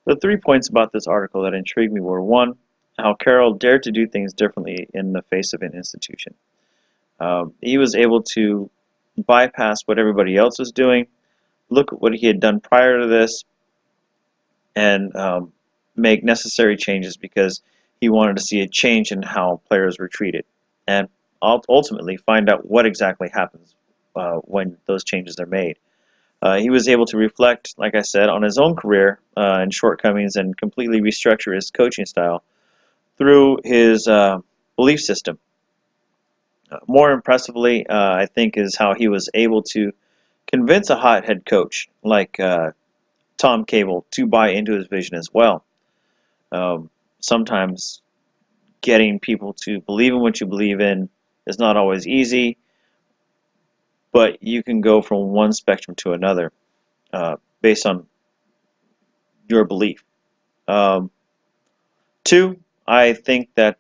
The 3 points about this article that intrigued me were: one, how Carroll dared to do things differently in the face of an institution. He was able to bypass what everybody else was doing, look at what he had done prior to this, and make necessary changes because he wanted to see a change in how players were treated, and ultimately find out what exactly happens when those changes are made. He was able to reflect, like I said, on his own career and shortcomings and completely restructure his coaching style through his belief system. More impressively, I think, is how he was able to convince a hot head coach like Tom Cable to buy into his vision as well. Sometimes getting people to believe in what you believe in is not always easy, but you can go from one spectrum to another based on your belief. Two, I think that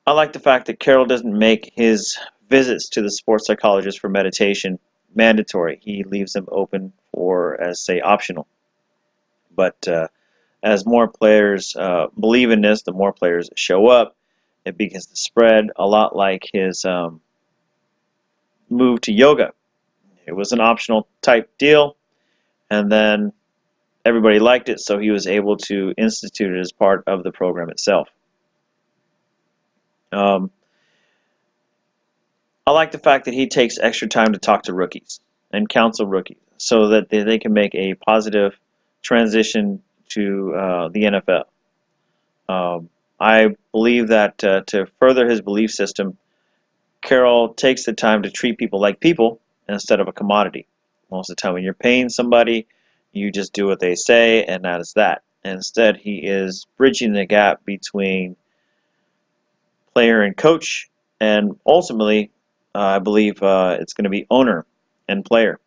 I like the fact that Carroll doesn't make his visits to the sports psychologist for meditation mandatory. He leaves them open for, as say, optional. But as more players believe in this, the more players show up, it begins to spread, a lot like his move to yoga. It was an optional type deal, and then everybody liked it, so he was able to institute it as part of the program itself. I like the fact that he takes extra time to talk to rookies and counsel rookies so that they can make a positive transition to the NFL. I believe that to further his belief system, Carroll takes the time to treat people like people instead of a commodity. Most of the time when you're paying somebody, you just do what they say, and that is that. Instead, he is bridging the gap between player and coach, and ultimately, I believe it's going to be owner and player.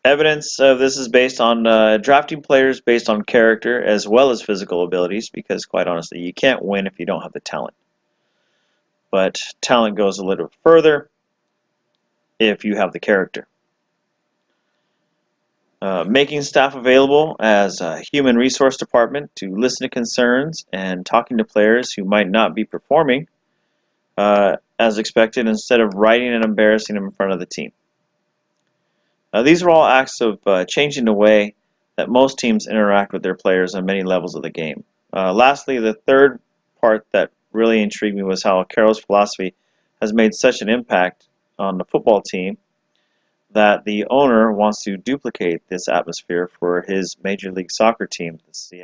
Evidence of this is based on drafting players based on character as well as physical abilities, because quite honestly, you can't win if you don't have the talent. But talent goes a little further if you have the character. Making staff available as a human resource department to listen to concerns and talking to players who might not be performing as expected, instead of writing and embarrassing them in front of the team. These are all acts of changing the way that most teams interact with their players on many levels of the game. Lastly, the third part that really intrigued me was how Carroll's philosophy has made such an impact on the football team that the owner wants to duplicate this atmosphere for his Major League Soccer team, the Seattle.